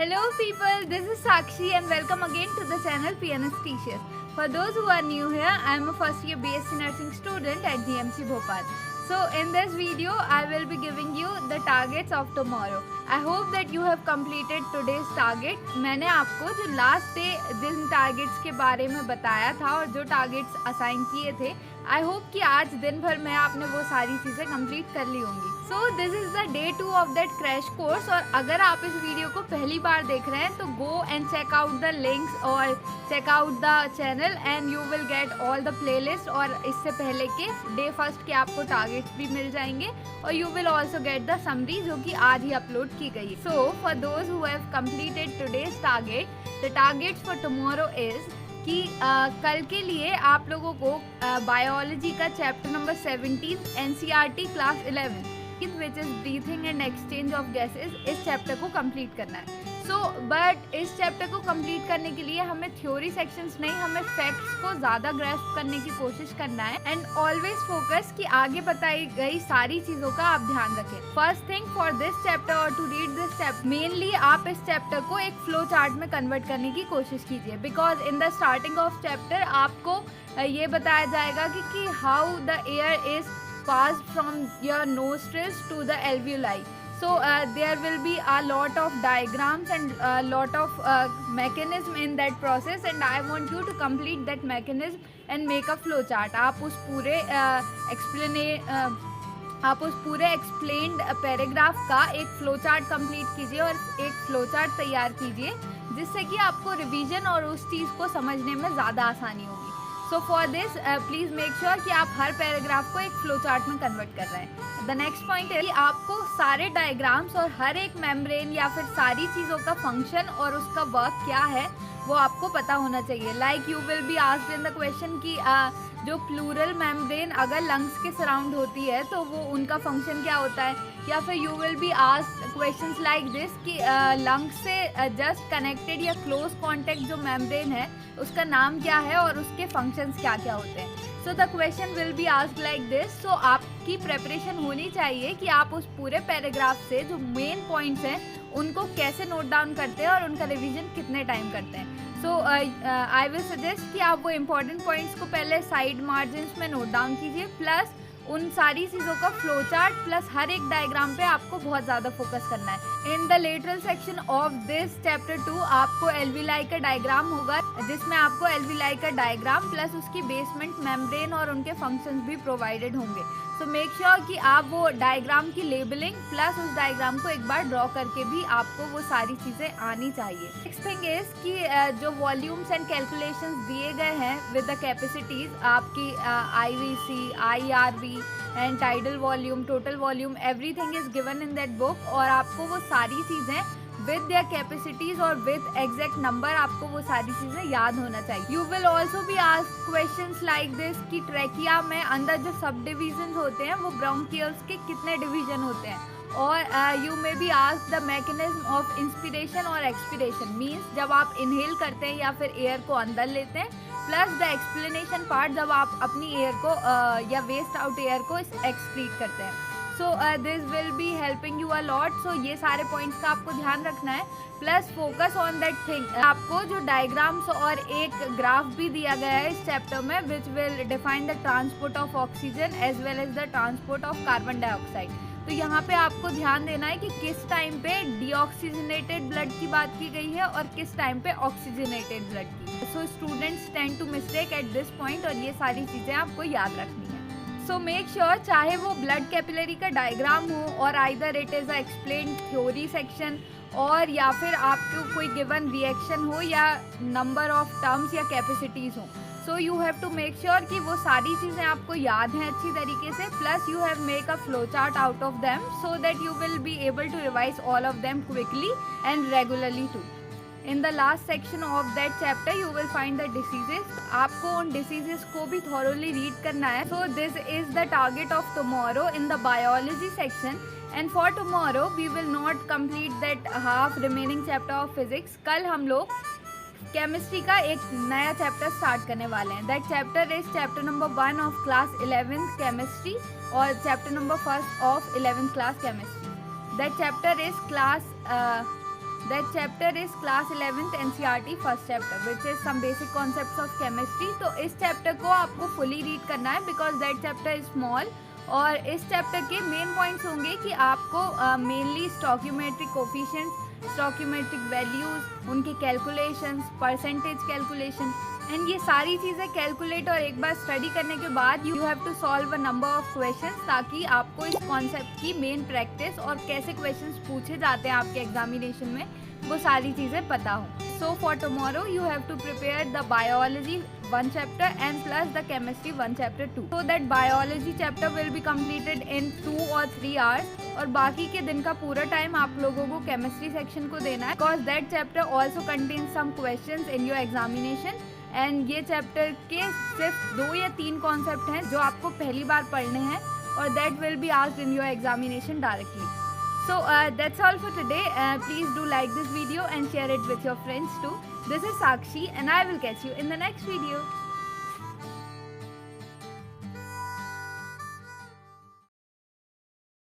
Hello people, this is Sakshi and welcome again to the channel Pianist Teachers. For those who are new here, I am a first year BSc Nursing student at GMC Bhopal. So in this video, I will be giving you the targets of tomorrow. I hope that you have completed today's target. मैंने आपको जो last day जिन targets के बारे में बताया था और जो टारगेट्स असाइन किए थे, आई होप कि आज दिन भर में आपने वो सारी चीज़ें कंप्लीट कर ली होंगी. So this is the day 2 of that crash course. और अगर आप इस वीडियो को पहली बार देख रहे हैं तो go and check out the links और check out the channel and you will get all the playlist. और इससे पहले के डे फर्स्ट के आपको टारगेट्स भी मिल जाएंगे और you will also get the summary जो कि आज ही अपलोड की गई. So for those who have completed today's target, the targets for tomorrow is कि कल के लिए आप लोगों को बायोलॉजी का chapter number 17 NCERT class 11 which is breathing and exchange of gases, इस चैप्टर को कंप्लीट करना है. बट इस चैप्टर को कंप्लीट करने के लिए हमें थ्योरी सेक्शंस नहीं, हमें फैक्ट्स को ज़्यादा ग्रैस्प करने की कोशिश करना है. एंड ऑलवेज फोकस कि आगे बताई गई सारी चीज़ों का आप ध्यान रखें. First thing for this chapter और to read this chapter, mainly आप इस चैप्टर को एक फ्लो चार्ट में कन्वर्ट करने की कोशिश कीजिए. Because in the starting of chapter आपको ये बताया जाएगा कि how the air is passed from your nostrils to the alveoli. So there will be a lot of diagrams and a lot of mechanism in that process, and I want you to complete that mechanism and make a flow chart. आप उस पूरे explained paragraph का एक flow chart complete कीजिए और एक flow chart तैयार कीजिए जिससे कि आपको रिवीजन और उस चीज़ को समझने में ज़्यादा आसानी होगी. So for this please make sure कि आप हर पैराग्राफ को एक फ्लो चार्ट में कन्वर्ट कर रहे हैं. द नेक्स्ट पॉइंट है कि आपको सारे डायग्राम्स और हर एक मेम्ब्रेन या फिर सारी चीज़ों का फंक्शन और उसका वर्क क्या है वो आपको पता होना चाहिए. Like you will be asked in the question कि जो प्लूरल मेम्ब्रेन अगर लंग्स के सराउंड होती है तो वो उनका फंक्शन क्या होता है, या फिर you will be asked questions like this कि लंग्स से जस्ट कनेक्टेड या क्लोज कॉन्टेक्ट जो मेम्ब्रेन है उसका नाम क्या है और उसके फंक्शंस क्या क्या होते हैं. So the question will be asked like this. So आपकी प्रेपरेशन होनी चाहिए कि आप उस पूरे पैराग्राफ से जो मेन पॉइंट्स हैं उनको कैसे नोट डाउन करते हैं और उनका रिवीजन कितने टाइम करते हैं. सो आई विल सजेस्ट कि आप वो इम्पॉर्टेंट पॉइंट्स को पहले साइड मार्जिन्स में नोट डाउन कीजिए, प्लस उन सारी चीज़ों का फ्लो चार्ट प्लस हर एक डायग्राम पे आपको बहुत ज़्यादा फोकस करना है. In the lateral section of this chapter 2 आपको एल्विलाई का डायग्राम होगा जिसमें आपको एल्विलाई का डायग्राम प्लस उसकी बेसमेंट मेम्ब्रेन और उनके फंक्शंस भी प्रोवाइडेड होंगे. तो मेक श्योर कि आप वो डायग्राम की लेबलिंग प्लस उस डायग्राम को एक बार ड्रॉ करके भी आपको वो सारी चीज़ें आनी चाहिए. नेक्स्ट थिंग इज कि जो वॉल्यूम्स एंड कैलकुलेशंस दिए गए हैं विद द कैपेसिटीज़ आपकी IVC, IRV and tidal volume, total volume, everything is given in that book. और आपको वो सारी चीज़ें विद देयर कैपेसिटीज और विद एग्जैक्ट नंबर आपको वो सारी चीज़ें याद होना चाहिए. You will also be asked questions like this कि ट्रैकिया में अंदर जो सब डिविजन होते हैं वो ब्रोंकियल्स के कितने डिवीजन होते हैं. और you may be asked the mechanism of inspiration और एक्सपिरेशन, मीन्स जब आप इनहेल करते हैं या फिर एयर को अंदर लेते हैं, प्लस द एक्सप्लेनेशन पार्ट जब आप अपनी एयर को या वेस्ट आउट एयर को एक्सक्रीट करते हैं. So this will be helping you a lot. So ये सारे पॉइंट्स का आपको ध्यान रखना है, plus focus on that thing. आपको जो डायग्राम्स और एक ग्राफ भी दिया गया है इस चैप्टर में which will define the transport of oxygen as well as the transport of carbon dioxide. तो यहाँ पे आपको ध्यान देना है कि किस टाइम पे डीऑक्सीजनेटेड ब्लड की बात की गई है और किस टाइम पे ऑक्सीजनेटेड ब्लड की. So students tend to mistake at this point और ये सारी चीज़ें आपको याद रखनी है. सो मेक श्योर चाहे वो ब्लड कैपिलरी का डायग्राम हो और either it is a explained theory section और या फिर आपको कोई गिवन रिएक्शन हो या नंबर ऑफ टर्म्स या कैपेसिटीज़ हो. So you have to make sure कि वो सारी चीज़ें आपको याद हैं अच्छी तरीके से, plus you have make a flow chart out of them so that you will be able to revise all of them quickly and regularly too. In the last section of that chapter you will find the diseases. आपको उन diseases को भी thoroughly read करना है. So this is the target of tomorrow in the biology section. And for tomorrow we will not complete that half remaining chapter of physics. कल हम लोग chemistry का एक नया चैप्टर स्टार्ट करने वाले हैं. That chapter is chapter number 1 of class 11th chemistry और chapter number 1 of 11th class chemistry. That chapter is class That chapter is class 11th NCERT first chapter, which is some basic concepts of chemistry. तो इस chapter को आपको fully read करना है because that chapter is small. और इस chapter के main points होंगे कि आपको मेनली स्टॉक्योमेट्रिक कोफिशिएंट्स, स्टॉक्योमेट्रिक वैल्यूज, उनके कैलकुलेशंस, परसेंटेज कैलकुलेशन एंड ये सारी चीज़ें कैलकुलेट और एक बार स्टडी करने के बाद you have to solve a number of questions, ताकि आपको इस कॉन्सेप्ट की मेन प्रैक्टिस और कैसे क्वेश्चंस पूछे जाते हैं आपके एग्जामिनेशन में वो सारी चीज़ें पता हो. So for tomorrow you have to prepare the biology 1 chapter and plus the chemistry 1 chapter 2. So that biology chapter will be completed in 2 or 3 hours. और बाकी के दिन का पूरा टाइम आप लोगों को केमिस्ट्री सेक्शन को देना है because that chapter also contains some questions in your examination. And ये चैप्टर के सिर्फ 2 या 3 कॉन्सेप्ट हैं जो आपको पहली बार पढ़ने हैं और that will be asked in your examination directly. So that's all for today. Please do like this video and share it with your friends too. This is Sakshi and I will catch you in the next video.